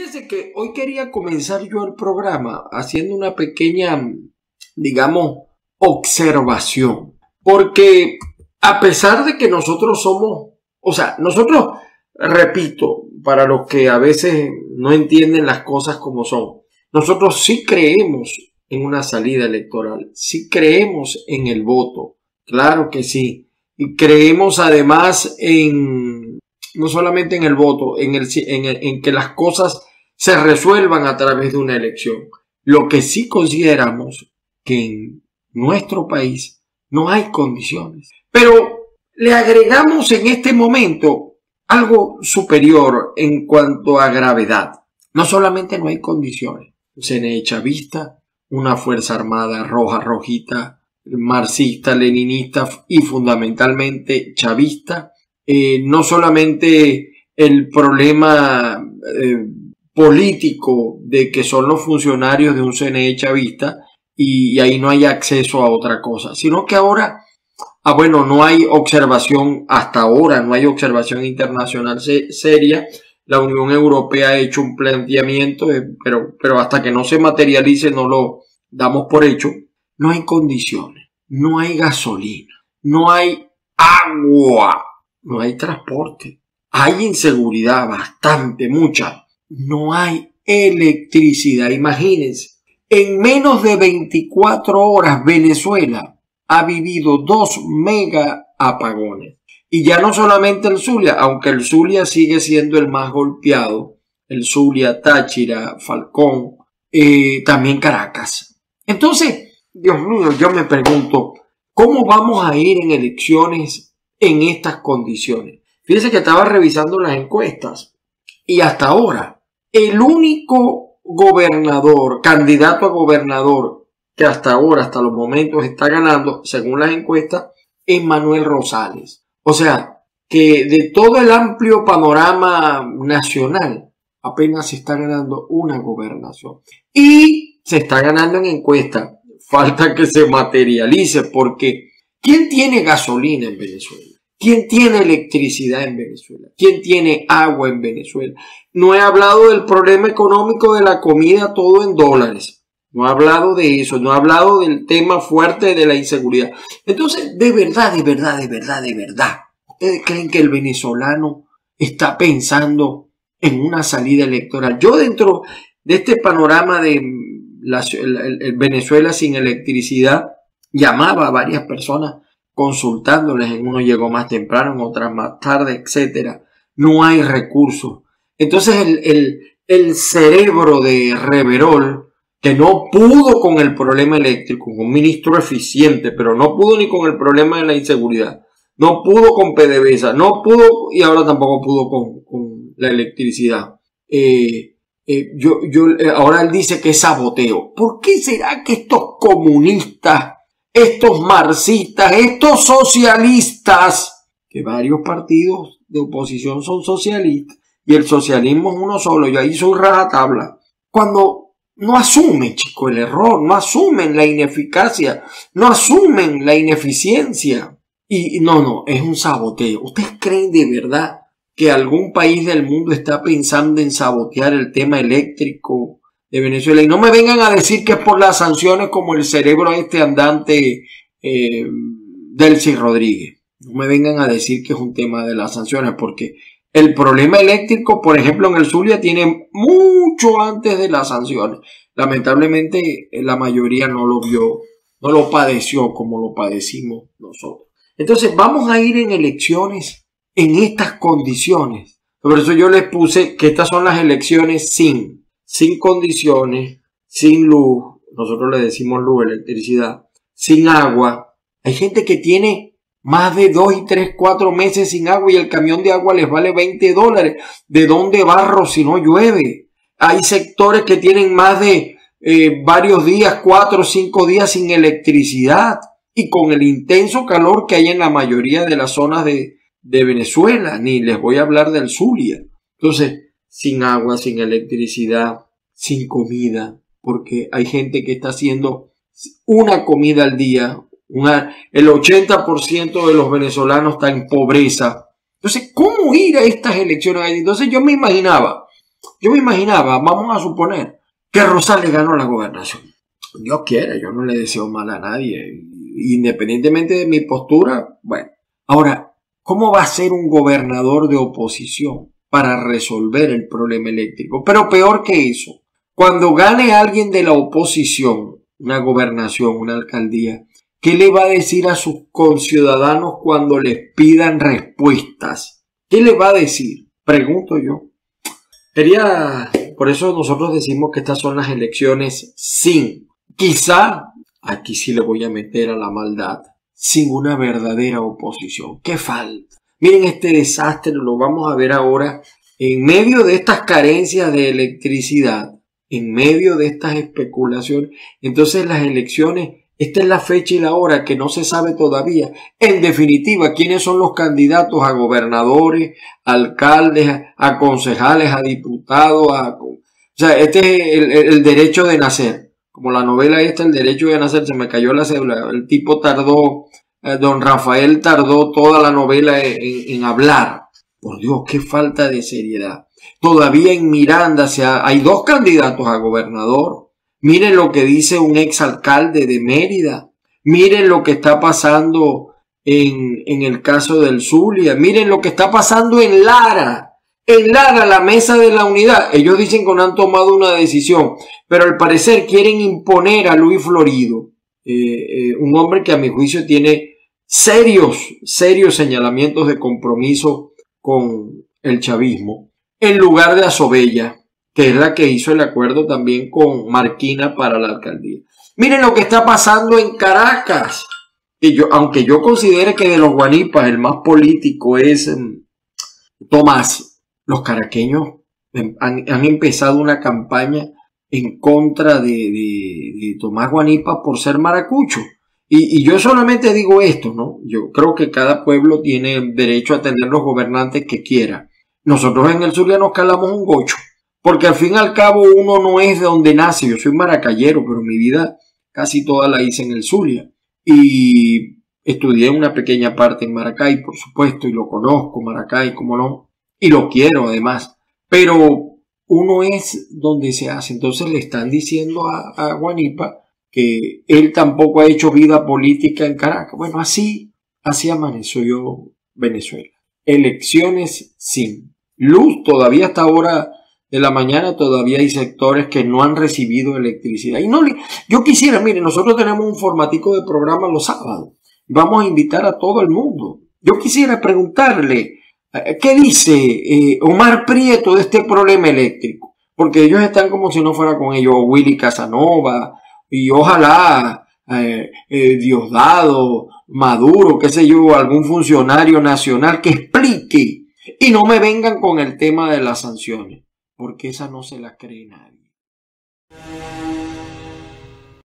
Fíjese que hoy quería comenzar yo el programa haciendo una pequeña, digamos, observación. Porque a pesar de que nosotros somos, nosotros, repito, para los que a veces no entienden las cosas como son, nosotros sí creemos en una salida electoral, sí creemos en el voto, claro que sí. Y creemos además no solamente en el voto, en que las cosas se resuelvan a través de una elección. Lo que sí consideramos que en nuestro país no hay condiciones. Pero le agregamos en este momento algo superior en cuanto a gravedad. No solamente no hay condiciones. CNE chavista, una fuerza armada roja, rojita, marxista, leninista y fundamentalmente chavista. No solamente el problema político de que son los funcionarios de un CNE chavista y ahí no hay acceso a otra cosa, sino que ahora, no hay observación, hasta ahora no hay observación internacional seria. La Unión Europea ha hecho un planteamiento, pero hasta que no se materialice no lo damos por hecho. No hay condiciones, no hay gasolina, no hay agua, no hay transporte, hay inseguridad bastante, mucha, no hay electricidad. Imagínense, en menos de 24 horas Venezuela ha vivido 2 mega apagones. Y ya no solamente el Zulia, aunque el Zulia sigue siendo el más golpeado, el Zulia, Táchira, Falcón, también Caracas. Entonces, Dios mío, yo me pregunto, ¿cómo vamos a ir en elecciones en estas condiciones? Fíjense que estaba revisando las encuestas y hasta ahora el único gobernador, candidato a gobernador que hasta ahora, hasta los momentos está ganando, según las encuestas, es Manuel Rosales. O sea, que de todo el amplio panorama nacional apenas se está ganando una gobernación. Y se está ganando en encuesta. Falta que se materialice porque ¿quién tiene gasolina en Venezuela? ¿Quién tiene electricidad en Venezuela? ¿Quién tiene agua en Venezuela? No he hablado del problema económico de la comida, todo en dólares. No he hablado de eso, no he hablado del tema fuerte de la inseguridad. Entonces, de verdad, ¿ustedes creen que el venezolano está pensando en una salida electoral? Yo dentro de este panorama de Venezuela sin electricidad, llamaba a varias personas consultándoles, en uno llegó más temprano, en otras más tarde, etcétera. No hay recursos. Entonces el cerebro de Reverol, que no pudo con el problema eléctrico, un ministro eficiente, pero no pudo ni con el problema de la inseguridad, no pudo con PDVSA, no pudo y ahora tampoco pudo con la electricidad. Ahora él dice que es saboteo. ¿Por qué será que estos comunistas, estos marxistas, estos socialistas, que varios partidos de oposición son socialistas y el socialismo es uno solo, yo ahí soy rajatabla, cuando no asumen, el error, no asumen la ineficacia, no asumen la ineficiencia? Y no, es un saboteo. ¿Ustedes creen de verdad que algún país del mundo está pensando en sabotear el tema eléctrico de Venezuela? Y no me vengan a decir que es por las sanciones como el cerebro andante Delcy Rodríguez. No me vengan a decir que es un tema de las sanciones, porque el problema eléctrico, por ejemplo, en el Zulia tiene mucho antes de las sanciones. Lamentablemente, la mayoría no lo vio, no lo padeció como lo padecimos nosotros. Entonces, vamos a ir en elecciones en estas condiciones. Por eso yo les puse que estas son las elecciones sin condiciones, sin luz, nosotros le decimos luz, electricidad, sin agua. Hay gente que tiene más de 2 y 3, 4 meses sin agua y el camión de agua les vale $20. ¿De dónde barro si no llueve? Hay sectores que tienen más de varios días, 4 o 5 días sin electricidad y con el intenso calor que hay en la mayoría de las zonas de Venezuela, ni les voy a hablar del Zulia. Entonces, sin agua, sin electricidad, sin comida, porque hay gente que está haciendo una comida al día. El 80% de los venezolanos está en pobreza. Entonces, ¿cómo ir a estas elecciones? Entonces yo me imaginaba Yo me imaginaba, vamos a suponer, que Rosales ganó la gobernación. Dios quiera, yo no le deseo mal a nadie, independientemente de mi postura. Bueno, ahora, ¿cómo va a ser un gobernador de oposición para resolver el problema eléctrico? Pero peor que eso, cuando gane alguien de la oposición, una gobernación, una alcaldía, ¿qué le va a decir a sus conciudadanos cuando les pidan respuestas? ¿Qué le va a decir? Pregunto yo. Por eso nosotros decimos que estas son las elecciones quizá, aquí sí le voy a meter a la maldad, sin una verdadera oposición. ¿Qué falta? Miren este desastre, lo vamos a ver ahora, en medio de estas carencias de electricidad, en medio de estas especulaciones. Entonces las elecciones, esta es la fecha y la hora que no se sabe todavía. En definitiva, ¿quiénes son los candidatos a gobernadores, a alcaldes, a concejales, a diputados? O sea, este es el derecho de nacer. Como la novela esta, El derecho de nacer, se me cayó la cédula. El tipo tardó, don Rafael tardó toda la novela en hablar. Por Dios, qué falta de seriedad. Todavía en Miranda hay 2 candidatos a gobernador. Miren lo que dice un exalcalde de Mérida. Miren lo que está pasando en el caso del Zulia. Miren lo que está pasando en Lara. En Lara, la mesa de la unidad. Ellos dicen que no han tomado una decisión, pero al parecer quieren imponer a Luis Florido, un hombre que a mi juicio tiene serios señalamientos de compromiso con el chavismo, en lugar de Azobella, que es la que hizo el acuerdo también con Marquina para la alcaldía. Miren lo que está pasando en Caracas. Y aunque yo considere que de los guanipas el más político es Tomás, los caraqueños han empezado una campaña en contra de Tomás Guanipa por ser maracucho. Y yo solamente digo esto, ¿no? Yo creo que cada pueblo tiene derecho a tener los gobernantes que quiera. Nosotros en el Zulia nos calamos un gocho, porque al fin y al cabo uno no es de donde nace. Yo soy maracayero, pero mi vida casi toda la hice en el Zulia. Y estudié una pequeña parte en Maracay, por supuesto, y lo conozco, Maracay, cómo no, y lo quiero además. Pero uno es donde se hace. Entonces le están diciendo a Guanipa que él tampoco ha hecho vida política en Caracas. Bueno, así amaneció Venezuela. Elecciones sin luz, todavía hasta ahora de la mañana todavía hay sectores que no han recibido electricidad. Yo quisiera, miren, nosotros tenemos un formatico de programa los sábados. Vamos a invitar a todo el mundo. Yo quisiera preguntarle, ¿qué dice Omar Prieto de este problema eléctrico? Porque ellos están como si no fuera con ellos, Willy Casanova, y ojalá Diosdado, Maduro, qué sé yo, algún funcionario nacional que explique y no me vengan con el tema de las sanciones, porque esa no se la cree nadie.